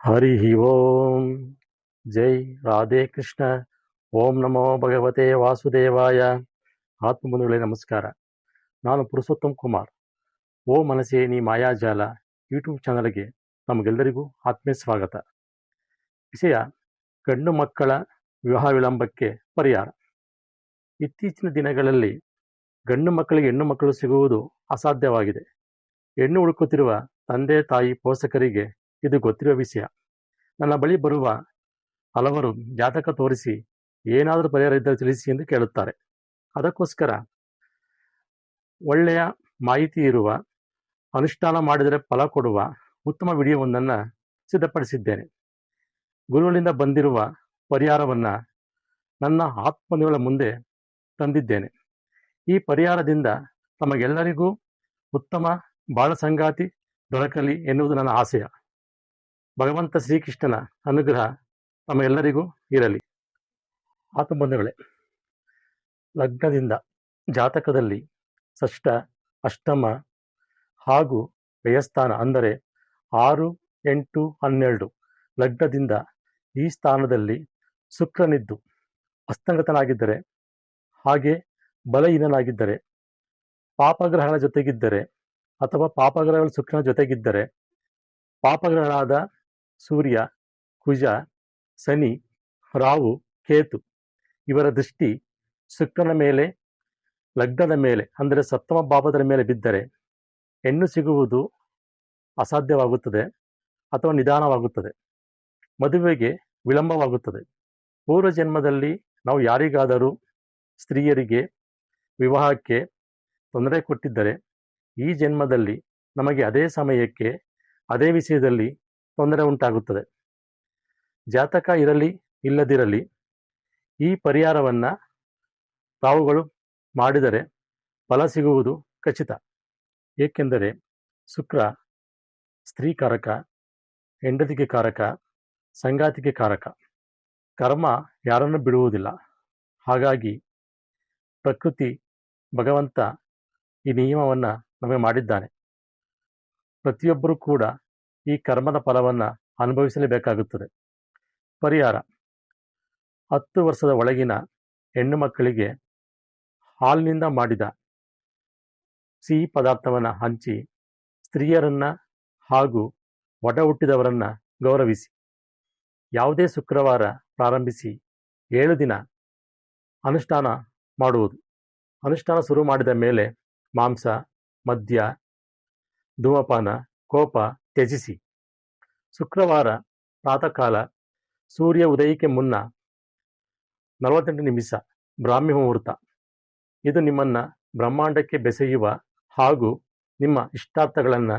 ಹರಿ ಓಂ. ಜೈ ರಾಧೆ ಕೃಷ್ಣ. ಓಂ ನಮೋ ಭಗವತೆ ವಾಸುದೇವಾಯ. ಆತ್ಮಬಂಧುಗಳೇ ನಮಸ್ಕಾರ. ನಾನು ಪುರುಷೋತ್ತಮ್ ಕುಮಾರ್. ಓ ಮನಸ್ಸೇ ನೀ ಮಾಯಾಜಾಲ ಯೂಟ್ಯೂಬ್ ಚಾನಲ್ಗೆ ನಮಗೆಲ್ಲರಿಗೂ ಆತ್ಮೀಯ ಸ್ವಾಗತ. ವಿಷಯ: ಗಂಡು ಮಕ್ಕಳ ವಿವಾಹ ವಿಳಂಬಕ್ಕೆ ಪರಿಹಾರ. ಇತ್ತೀಚಿನ ದಿನಗಳಲ್ಲಿ ಗಂಡು ಮಕ್ಕಳಿಗೆ ಹೆಣ್ಣು ಮಕ್ಕಳು ಸಿಗುವುದು ಅಸಾಧ್ಯವಾಗಿದೆ. ಹೆಣ್ಣು ಹುಡುಕುತ್ತಿರುವ ತಂದೆ ತಾಯಿ ಪೋಷಕರಿಗೆ ಇದು ಗೊತ್ತಿರುವ ವಿಷಯ. ನನ್ನ ಬಳಿ ಬರುವ ಹಲವರು ಜಾತಕ ತೋರಿಸಿ ಏನಾದರೂ ಪರಿಹಾರ ಇದ್ದರೆ ತಿಳಿಸಿ ಎಂದು ಕೇಳುತ್ತಾರೆ. ಅದಕ್ಕೋಸ್ಕರ ಒಳ್ಳೆಯ ಮಾಹಿತಿ ಇರುವ, ಅನುಷ್ಠಾನ ಮಾಡಿದರೆ ಫಲ ಕೊಡುವ ಉತ್ತಮ ವಿಡಿಯೋವೊಂದನ್ನು ಸಿದ್ಧಪಡಿಸಿದ್ದೇನೆ. ಗುರುಗಳಿಂದ ಬಂದಿರುವ ಪರಿಹಾರವನ್ನು ನನ್ನ ಆತ್ಮಗಳ ಮುಂದೆ ತಂದಿದ್ದೇನೆ. ಈ ಪರಿಹಾರದಿಂದ ತಮಗೆಲ್ಲರಿಗೂ ಉತ್ತಮ ಬಾಳ ಸಂಗಾತಿ ದೊರಕಲಿ ಎನ್ನುವುದು ನನ್ನ ಆಶಯ. ಭಗವಂತ ಶ್ರೀಕೃಷ್ಣನ ಅನುಗ್ರಹ ತಮಗೆಲ್ಲರಿಗೂ ಇರಲಿ. ಆತ್ಮಬಂಧುಗಳೇ, ಲಗ್ನದಿಂದ ಜಾತಕದಲ್ಲಿ ಷಷ್ಠ, ಅಷ್ಟಮ ಹಾಗೂ ವ್ಯಯಸ್ಥಾನ ಅಂದರೆ 6, 8, 12 ಲಗ್ನದಿಂದ ಈ ಸ್ಥಾನದಲ್ಲಿ ಶುಕ್ರನಿದ್ದು ಅಸ್ತಂಗತನಾಗಿದ್ದರೆ, ಹಾಗೆ ಬಲಹೀನನಾಗಿದ್ದರೆ, ಪಾಪಗ್ರಹಗಳ ಜೊತೆಗಿದ್ದರೆ ಅಥವಾ ಪಾಪಗ್ರಹಗಳು ಶುಕ್ರನ ಜೊತೆಗಿದ್ದರೆ, ಪಾಪಗ್ರಹಗಳಾದ ಸೂರ್ಯ, ಕುಜ, ಶನಿ, ರಾಹು, ಕೇತು ಇವರ ದೃಷ್ಟಿ ಶುಕ್ರನ ಮೇಲೆ, ಲಗ್ನದ ಮೇಲೆ ಅಂದರೆ ಸಪ್ತಮ ಭಾವದ ಮೇಲೆ ಬಿದ್ದರೆ ಹೆಣ್ಣು ಸಿಗುವುದು ಅಸಾಧ್ಯವಾಗುತ್ತದೆ ಅಥವಾ ನಿಧಾನವಾಗುತ್ತದೆ. ಮದುವೆಗೆ ವಿಳಂಬವಾಗುತ್ತದೆ. ಪೂರ್ವ ಜನ್ಮದಲ್ಲಿ ನಾವು ಯಾರಿಗಾದರೂ ಸ್ತ್ರೀಯರಿಗೆ ವಿವಾಹಕ್ಕೆ ತೊಂದರೆ ಕೊಟ್ಟಿದ್ದರೆ, ಈ ಜನ್ಮದಲ್ಲಿ ನಮಗೆ ಅದೇ ಸಮಯಕ್ಕೆ ಅದೇ ವಿಷಯದಲ್ಲಿ ತೊಂದರೆ ಉಂಟಾಗುತ್ತದೆ. ಜಾತಕ ಇರಲಿ ಇಲ್ಲದಿರಲಿ ಈ ಪರಿಹಾರವನ್ನು ತಾವುಗಳು ಮಾಡಿದರೆ ಫಲ ಸಿಗುವುದು ಖಚಿತ. ಏಕೆಂದರೆ ಶುಕ್ರ ಸ್ತ್ರೀಕಾರಕ, ಹೆಂಡತಿಗೆ ಕಾರಕ, ಸಂಗಾತಿಗೆ ಕಾರಕ. ಕರ್ಮ ಯಾರನ್ನು ಬಿಡುವುದಿಲ್ಲ. ಹಾಗಾಗಿ ಪ್ರಕೃತಿ ಭಗವಂತ ಈ ನಿಯಮವನ್ನು ನಮಗೆ ಮಾಡಿದ್ದಾನೆ. ಪ್ರತಿಯೊಬ್ಬರೂ ಕೂಡ ಈ ಕರ್ಮದ ಫಲವನ್ನು ಅನುಭವಿಸಲೇಬೇಕಾಗುತ್ತದೆ. ಪರಿಹಾರ: 10 ವರ್ಷದ ಒಳಗಿನ ಹೆಣ್ಣು ಮಕ್ಕಳಿಗೆ ಹಾಲಿನಿಂದ ಮಾಡಿದ ಸಿಹಿ ಪದಾರ್ಥವನ್ನು ಹಂಚಿ ಸ್ತ್ರೀಯರನ್ನು ಹಾಗೂ ಒಡ ಹುಟ್ಟಿದವರನ್ನು ಗೌರವಿಸಿ. ಯಾವುದೇ ಶುಕ್ರವಾರ ಪ್ರಾರಂಭಿಸಿ 7 ದಿನ ಅನುಷ್ಠಾನ ಮಾಡುವುದು. ಅನುಷ್ಠಾನ ಶುರು ಮಾಡಿದ ಮೇಲೆ ಮಾಂಸ, ಮದ್ಯ, ಧೂಮಪಾನ, ಕೋಪ ತ್ಯಜಿಸಿ. ಶುಕ್ರವಾರ ಪ್ರಾತಃ ಕಾಲ ಸೂರ್ಯ ಉದಯಕ್ಕೆ ಮುನ್ನ 48 ನಿಮಿಷ ಬ್ರಾಹ್ಮಿ ಮುಹೂರ್ತ. ಇದು ನಿಮ್ಮನ್ನು ಬ್ರಹ್ಮಾಂಡಕ್ಕೆ ಬೆಸೆಯುವ ಹಾಗೂ ನಿಮ್ಮ ಇಷ್ಟಾರ್ಥಗಳನ್ನು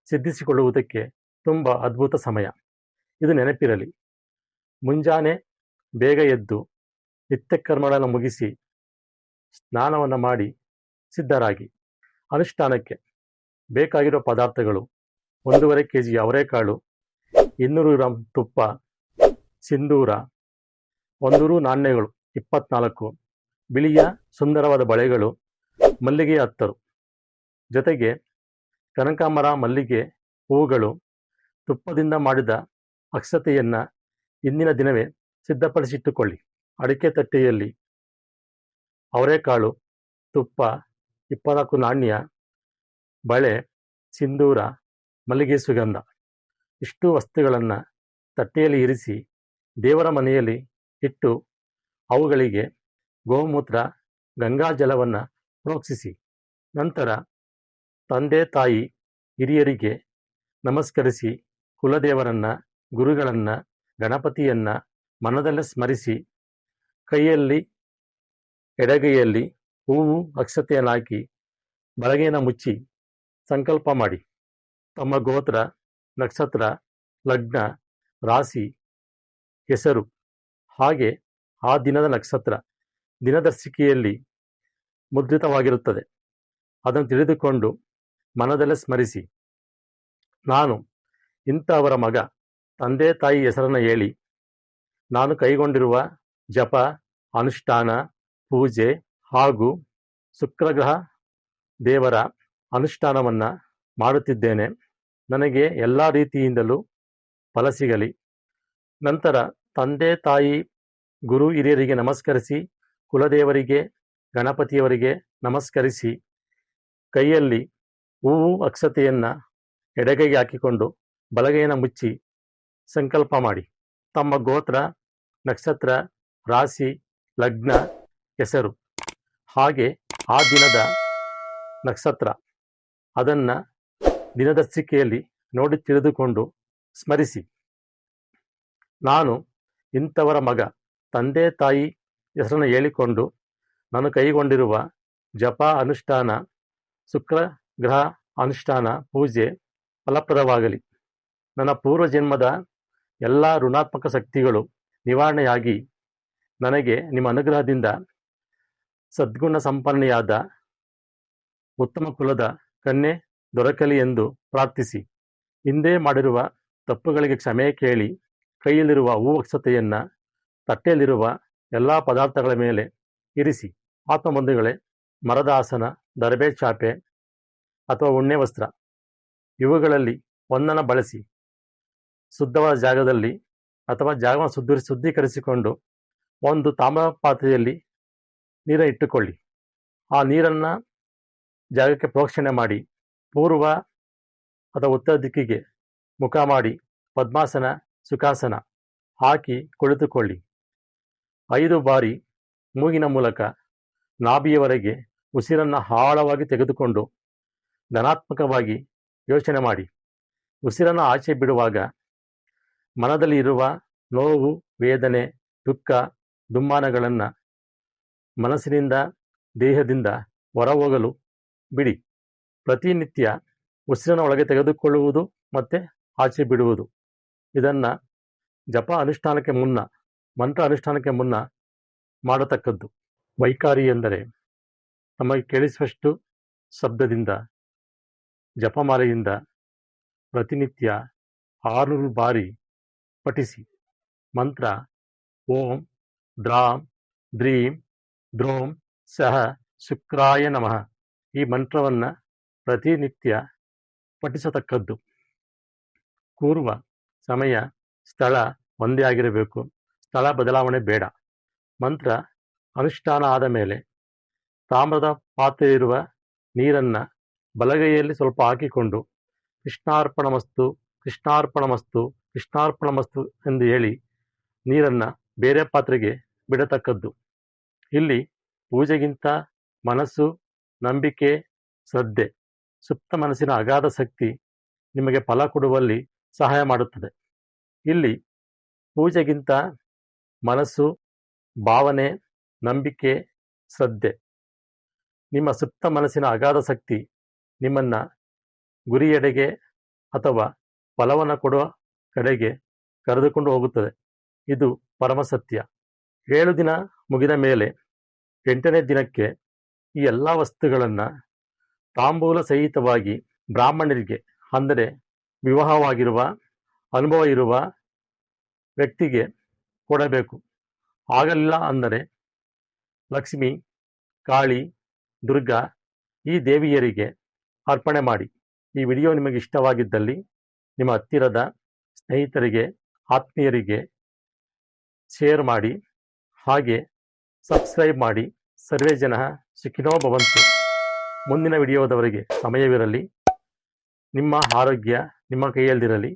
ಸಿದ್ಧಿಸಿಕೊಳ್ಳುವುದಕ್ಕೆ ತುಂಬ ಅದ್ಭುತ ಸಮಯ. ಇದು ನೆನಪಿರಲಿ. ಮುಂಜಾನೆ ಬೇಗ ಎದ್ದು ನಿತ್ಯಕರ್ಮಗಳನ್ನು ಮುಗಿಸಿ ಸ್ನಾನವನ್ನು ಮಾಡಿ ಸಿದ್ಧರಾಗಿ. ಅನುಷ್ಠಾನಕ್ಕೆ ಬೇಕಾಗಿರುವ ಪದಾರ್ಥಗಳು: 1.5 kg ಅವರೆಕಾಳು, 200 ಗ್ರಾಂ ತುಪ್ಪ, ಸಿಂಧೂರ, 1 ರೂ ನಾಣ್ಯಗಳು 24, ಬಿಳಿಯ ಸುಂದರವಾದ ಬಳೆಗಳು, ಮಲ್ಲಿಗೆಯ ಅತ್ತರು, ಜೊತೆಗೆ ಕನಕಾಂಬರ, ಮಲ್ಲಿಗೆ ಹೂವುಗಳು, ತುಪ್ಪದಿಂದ ಮಾಡಿದ ಅಕ್ಷತೆಯನ್ನು ಇಂದಿನ ದಿನವೇ ಸಿದ್ಧಪಡಿಸಿಟ್ಟುಕೊಳ್ಳಿ. ಅಡಿಕೆ ತಟ್ಟೆಯಲ್ಲಿ ಅವರೆಕಾಳು, ತುಪ್ಪ, 24 ನಾಣ್ಯ, ಬಳೆ, ಸಿಂಧೂರ, ಮಲ್ಲಿಗೆ ಸುಗಂಧ ಇಷ್ಟು ವಸ್ತುಗಳನ್ನು ತಟ್ಟೆಯಲ್ಲಿ ಇರಿಸಿ ದೇವರ ಮನೆಯಲ್ಲಿ ಇಟ್ಟು ಅವುಗಳಿಗೆ ಗೋಮೂತ್ರ, ಗಂಗಾಜಲವನ್ನು ಪ್ರೋಕ್ಷಿಸಿ. ನಂತರ ತಂದೆ ತಾಯಿ ಹಿರಿಯರಿಗೆ ನಮಸ್ಕರಿಸಿ ಕುಲದೇವರನ್ನು, ಗುರುಗಳನ್ನು, ಗಣಪತಿಯನ್ನು ಮನದಲ್ಲೇ ಸ್ಮರಿಸಿ ಕೈಯಲ್ಲಿ ಎಡಗೈಯಲ್ಲಿ ಹೂವು ಅಕ್ಷತೆಯನ್ನು ಹಾಕಿ ಬಲಗೈನ ಮುಚ್ಚಿ ಸಂಕಲ್ಪ ಮಾಡಿ. ತಮ್ಮ ಗೋತ್ರ, ನಕ್ಷತ್ರ, ಲಗ್ನ, ರಾಶಿ, ಹೆಸರು ಹಾಗೆ ಆ ದಿನದ ನಕ್ಷತ್ರ ದಿನದರ್ಶಿಕೆಯಲ್ಲಿ ಮುದ್ರಿತವಾಗಿರುತ್ತದೆ. ಅದನ್ನು ತಿಳಿದುಕೊಂಡು ಮನದಲ್ಲೇ ಸ್ಮರಿಸಿ, ನಾನು ಇಂಥವರ ಮಗ, ತಂದೆ ತಾಯಿ ಹೆಸರನ್ನು ಹೇಳಿ ನಾನು ಕೈಗೊಂಡಿರುವ ಜಪ, ಅನುಷ್ಠಾನ, ಪೂಜೆ ಹಾಗೂ ಶುಕ್ರಗ್ರಹ ದೇವರ ಅನುಷ್ಠಾನವನ್ನು ಮಾಡುತ್ತಿದ್ದೇನೆ. ನನಗೆ ಎಲ್ಲ ರೀತಿಯಿಂದಲೂ ಫಲ ಸಿಗಲಿ. ನಂತರ ತಂದೆ ತಾಯಿ ಗುರು ಹಿರಿಯರಿಗೆ ನಮಸ್ಕರಿಸಿ, ಕುಲದೇವರಿಗೆ ಗಣಪತಿಯವರಿಗೆ ನಮಸ್ಕರಿಸಿ, ಕೈಯಲ್ಲಿ ಹೂವು ಅಕ್ಷತೆಯನ್ನು ಎಡಗೈಗೆ ಹಾಕಿಕೊಂಡು ಬಲಗೈಯನ್ನು ಮುಚ್ಚಿ ಸಂಕಲ್ಪ ಮಾಡಿ. ತಮ್ಮ ಗೋತ್ರ, ನಕ್ಷತ್ರ, ರಾಶಿ, ಲಗ್ನ, ಹೆಸರು, ಹಾಗೆ ಆ ದಿನದ ನಕ್ಷತ್ರ ಅದನ್ನು ದಿನದರ್ಶಿಕೆಯಲ್ಲಿ ನೋಡಿ ತಿಳಿದುಕೊಂಡು ಸ್ಮರಿಸಿ. ನಾನು ಇಂಥವರ ಮಗ, ತಂದೆ ತಾಯಿ ಹೆಸರನ್ನು ಹೇಳಿಕೊಂಡು ನಾನು ಕೈಗೊಂಡಿರುವ ಜಪ ಅನುಷ್ಠಾನ, ಶುಕ್ರ ಗ್ರಹ ಅನುಷ್ಠಾನ ಪೂಜೆ ಫಲಪ್ರದವಾಗಲಿ. ನನ್ನ ಪೂರ್ವಜನ್ಮದ ಎಲ್ಲ ಋಣಾತ್ಮಕ ಶಕ್ತಿಗಳು ನಿವಾರಣೆಯಾಗಿ ನನಗೆ ನಿಮ್ಮ ಅನುಗ್ರಹದಿಂದ ಸದ್ಗುಣ ಸಂಪನ್ನೆಯಾದ ಉತ್ತಮ ಕುಲದ ಕನ್ಯೆ ದೊರಕಲಿ ಎಂದು ಪ್ರಾರ್ಥಿಸಿ, ಹಿಂದೆ ಮಾಡಿರುವ ತಪ್ಪುಗಳಿಗೆ ಕ್ಷಮೆ ಕೇಳಿ, ಕೈಯಲ್ಲಿರುವ ಹೂವು ಅಕ್ಷತೆಯನ್ನು ತಟ್ಟೆಯಲ್ಲಿರುವ ಎಲ್ಲ ಪದಾರ್ಥಗಳ ಮೇಲೆ ಇರಿಸಿ. ಆತ್ಮಬಂಧುಗಳೇ, ಮರದ ಆಸನ, ದರ್ಬೆ ಚಾಪೆ ಅಥವಾ ಉಣ್ಣೆ ವಸ್ತ್ರ ಇವುಗಳಲ್ಲಿ ಒಂದನ್ನು ಬಳಸಿ ಶುದ್ಧವಾದ ಜಾಗದಲ್ಲಿ ಅಥವಾ ಜಾಗವನ್ನು ಶುದ್ಧೀಕರಿಸಿಕೊಂಡು ಒಂದು ತಾಮ್ರ ಪಾತ್ರೆಯಲ್ಲಿ ನೀರನ್ನು ಇಟ್ಟುಕೊಳ್ಳಿ. ಆ ನೀರನ್ನು ಜಾಗಕ್ಕೆ ಪ್ರೋಕ್ಷಣೆ ಮಾಡಿ ಪೂರ್ವ ಅಥವಾ ಉತ್ತರ ದಿಕ್ಕಿಗೆ ಮುಖ ಮಾಡಿ ಪದ್ಮಾಸನ, ಸುಖಾಸನ ಹಾಕಿ ಕುಳಿತುಕೊಳ್ಳಿ. 5 ಬಾರಿ ಮೂಗಿನ ಮೂಲಕ ನಾಭಿಯವರೆಗೆ ಉಸಿರನ್ನು ಆಳವಾಗಿ ತೆಗೆದುಕೊಂಡು ಧನಾತ್ಮಕವಾಗಿ ಯೋಚನೆ ಮಾಡಿ. ಉಸಿರನ್ನು ಆಚೆ ಬಿಡುವಾಗ ಮನದಲ್ಲಿ ಇರುವ ನೋವು, ವೇದನೆ, ದುಃಖ, ದುಮ್ಮಾನಗಳನ್ನು ಮನಸ್ಸಿನಿಂದ, ದೇಹದಿಂದ ಹೊರಹೋಗಲು ಬಿಡಿ. ಪ್ರತಿನಿತ್ಯ ಉಸಿರನ್ನು ಒಳಗೆ ತೆಗೆದುಕೊಳ್ಳುವುದು ಮತ್ತು ಆಚೆ ಬಿಡುವುದು, ಇದನ್ನು ಜಪ ಅನುಷ್ಠಾನಕ್ಕೆ ಮುನ್ನ, ಮಂತ್ರ ಅನುಷ್ಠಾನಕ್ಕೆ ಮುನ್ನ ಮಾಡತಕ್ಕದ್ದು. ವೈಖಾರಿ ಎಂದರೆ ನಮಗೆ ಕೇಳಿಸುವಷ್ಟು ಶಬ್ದದಿಂದ ಜಪಮಾಲೆಯಿಂದ ಪ್ರತಿನಿತ್ಯ 600 ಬಾರಿ ಪಠಿಸಿ. ಮಂತ್ರ ಓಂ ದ್ರಾಂ ದ್ರೀಂ ದ್ರೋಂ ಸಹ ಶುಕ್ರಾಯ ನಮಃ. ಈ ಮಂತ್ರವನ್ನು ಪ್ರತಿನಿತ್ಯ ಪಠಿಸತಕ್ಕದ್ದು. ಕೂರುವ ಸಮಯ, ಸ್ಥಳ ಒಂದೇ ಆಗಿರಬೇಕು. ಸ್ಥಳ ಬದಲಾವಣೆ ಬೇಡ. ಮಂತ್ರ ಅನುಷ್ಠಾನ ಆದ ಮೇಲೆ ತಾಮ್ರದ ಪಾತ್ರೆಯಿರುವ ನೀರನ್ನು ಬಲಗೈಯಲ್ಲಿ ಸ್ವಲ್ಪ ಹಾಕಿಕೊಂಡು ಕೃಷ್ಣಾರ್ಪಣಮಸ್ತು, ಕೃಷ್ಣಾರ್ಪಣಮಸ್ತು, ಕೃಷ್ಣಾರ್ಪಣಮಸ್ತು ಎಂದು ಹೇಳಿ ನೀರನ್ನು ಬೇರೆ ಪಾತ್ರೆಗೆ ಬಿಡತಕ್ಕದ್ದು. ಇಲ್ಲಿ ಪೂಜೆಗಿಂತ ಮನಸ್ಸು, ನಂಬಿಕೆ, ಶ್ರದ್ಧೆ, ಸುಪ್ತ ಮನಸ್ಸಿನ ಅಗಾಧ ಶಕ್ತಿ ನಿಮಗೆ ಫಲ ಕೊಡುವಲ್ಲಿ ಸಹಾಯ ಮಾಡುತ್ತದೆ. ಇಲ್ಲಿ ಪೂಜೆಗಿಂತ ಮನಸ್ಸು, ಭಾವನೆ, ನಂಬಿಕೆ, ಶ್ರದ್ಧೆ, ನಿಮ್ಮ ಸುಪ್ತ ಮನಸ್ಸಿನ ಅಗಾಧ ಶಕ್ತಿ ನಿಮ್ಮನ್ನು ಗುರಿಯೆಡೆಗೆ ಅಥವಾ ಫಲವನ್ನು ಕೊಡುವ ಕಡೆಗೆ ಕರೆದುಕೊಂಡು ಹೋಗುತ್ತದೆ. ಇದು ಪರಮಸತ್ಯ. 7 ದಿನ ಮುಗಿದ ಮೇಲೆ 8ನೇ ದಿನಕ್ಕೆ ಈ ಎಲ್ಲ ವಸ್ತುಗಳನ್ನು ತಾಂಬೂಲ ಸಹಿತವಾಗಿ ಬ್ರಾಹ್ಮಣರಿಗೆ, ಅಂದರೆ ವಿವಾಹವಾಗಿರುವ ಅನುಭವ ಇರುವ ವ್ಯಕ್ತಿಗೆ ಕೊಡಬೇಕು. ಆಗಲಿಲ್ಲ ಅಂದರೆ ಲಕ್ಷ್ಮಿ, ಕಾಳಿ, ದುರ್ಗಾ ಈ ದೇವಿಯರಿಗೆ ಅರ್ಪಣೆ ಮಾಡಿ. ಈ ವಿಡಿಯೋ ನಿಮಗೆ ಇಷ್ಟವಾಗಿದ್ದಲ್ಲಿ ನಿಮ್ಮ ಹತ್ತಿರದ ಸ್ನೇಹಿತರಿಗೆ, ಆತ್ಮೀಯರಿಗೆ ಶೇರ್ ಮಾಡಿ. ಹಾಗೆ ಸಬ್ಸ್ಕ್ರೈಬ್ ಮಾಡಿ. ಸರ್ವೇ ಜನಃ ಸುಖಿನೋ ಭವಂತು. ಮುಂದಿನ ವಿಡಿಯೋದವರೆಗೆ ಸಮಯವಿರಲಿ. ನಿಮ್ಮ ಆರೋಗ್ಯ ನಿಮ್ಮ ಕೈಯಲ್ಲಿರಲಿ.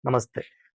ನಮಸ್ತೆ.